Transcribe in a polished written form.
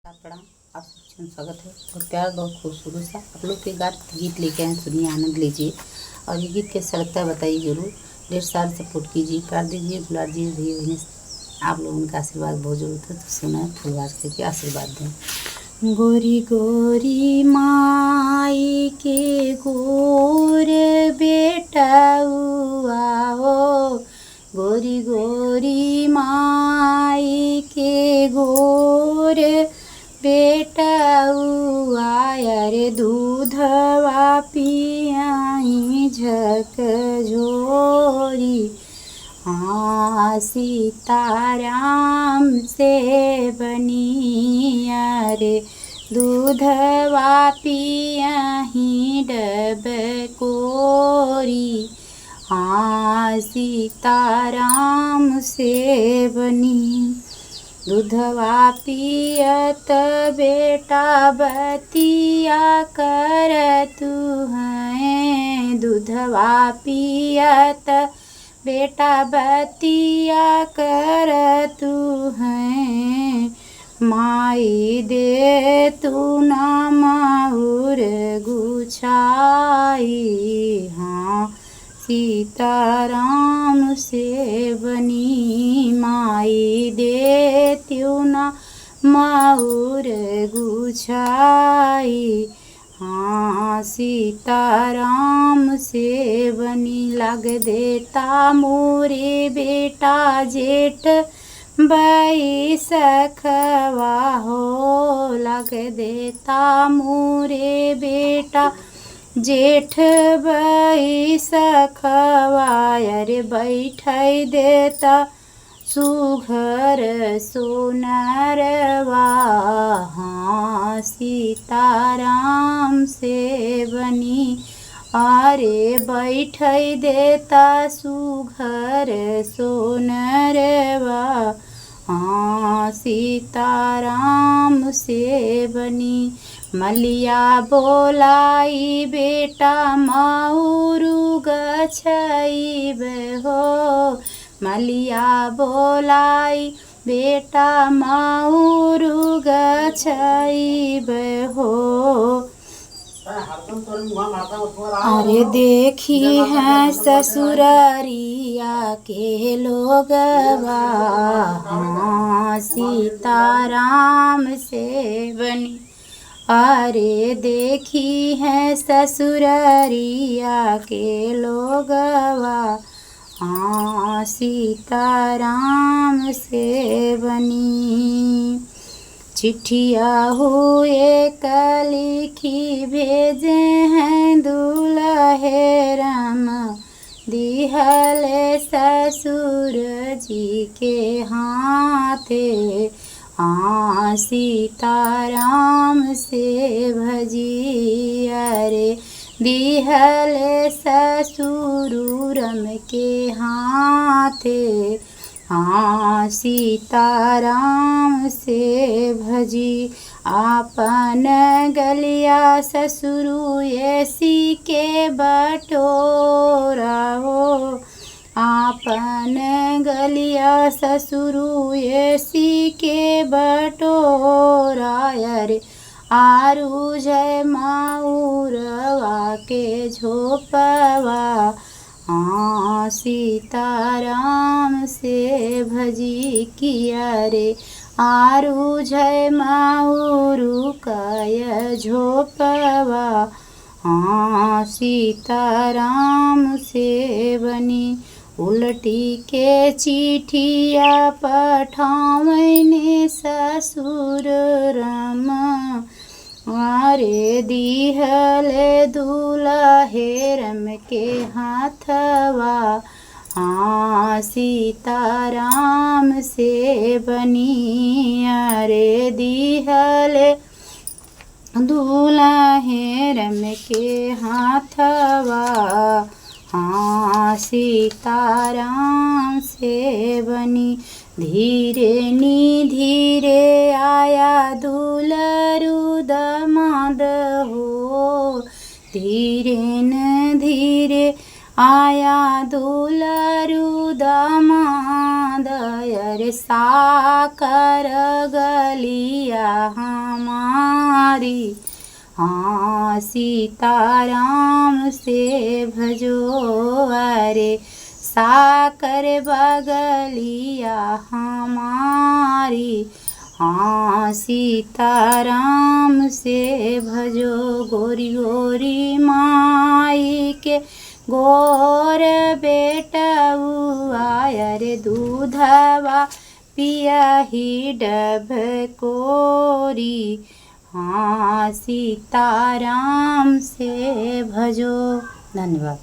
प्रणाम। आप सबका स्वागत है। बहुत प्यार, बहुत खूबसूरत सा आप लोग के गीत लेके आए, सुनिए, आनंद लीजिए। और ये गीत कैसा लगता है बताइए ज़रूर। ढेर सारा सपोर्ट कीजिए, प्यार दीजिए, दुलार दीजिए। भैया बहन आप लोगों का आशीर्वाद बहुत ज़रूरत है, तो सुना फुलवार करके आशीर्वाद दें। गोरी गोरी माई के गोर बेटा आओ, गोरी गोरी माई के गोर बेटा आया रे, दूधवा पियाई झक झोरी। हाँ सीताराम से बनिया रे, दूधवा पियाही डब कोरी। हाँ सीताराम से बनी, दूधवा पियत बेटा बतिया कर तू है, दूधवा पियत बेटा बतिया कर तू है। माई दे तू ना माउर गुछाई। हाँ सीताराम से बनी, माई दे त्यू ना माउर गुछाई। हाँ सीताराम से बनी, लग देता मोरे बेटा जेठ बई सखवा हो, लग देता मोरे बेटा जेठ बई सखवा। अरे बैठाई देता सुघर सोनरवा। हाँ सीताराम से बनी, अरे बैठाई देता सुघर सोनरवा। हाँ सीताराम से बनी, मलिया बोलाई बेटा माउरू गछई हो, मलिया बोलाई बेटा माउरू गछई हो। अरे देखी है ससुरारिया के लोगवा। हाँ सीताराम से बनी, अरे देखी है ससुरारिया के लोगवा। हाँ सीताराम से बनी, चिट्ठिया हुए लिखी भेजे हैं दूल्हे राम, दिहले ससुर जी के हाथे। हाँ सीताराम से भजी, अरे दिहले ससुरूरम के हाथे। हाँ सीताराम से भजी, आपन गलिया ससुरु ऐसी के बटोरा हो, आपन गलिया ससुरु ऐसी के बटोरा। अरे आरू जय माउरवा के झोपवा। हाँ सीताराम से भजी किया रे, आरू जय माउरू काय झोपवा। हाँ सीताराम से बनी, उल्टी के चिठिया पठावने ससुर राम, अरे दिहले दूल्हे रम के हाथवा। हाँ सीताराम से बनी, अरे दिहले दूल्हे रम के हाथवा। हाँ सीताराम से बनी, धीरे नी धीरे आया दुलरू दमाद हो, धीरे न धीरे आया दुलरू दमाद। अरे साकर गलिया हमारी। हाँ सीताराम से भजो अरे साकर बगलिया हमारी। हाँ सीताराम से भजो गोरी गोरी माई के गोर बेटउआ रे दूधवा पियही डबकोरी। हाँ सीताराम से भजो। धन्यवाद।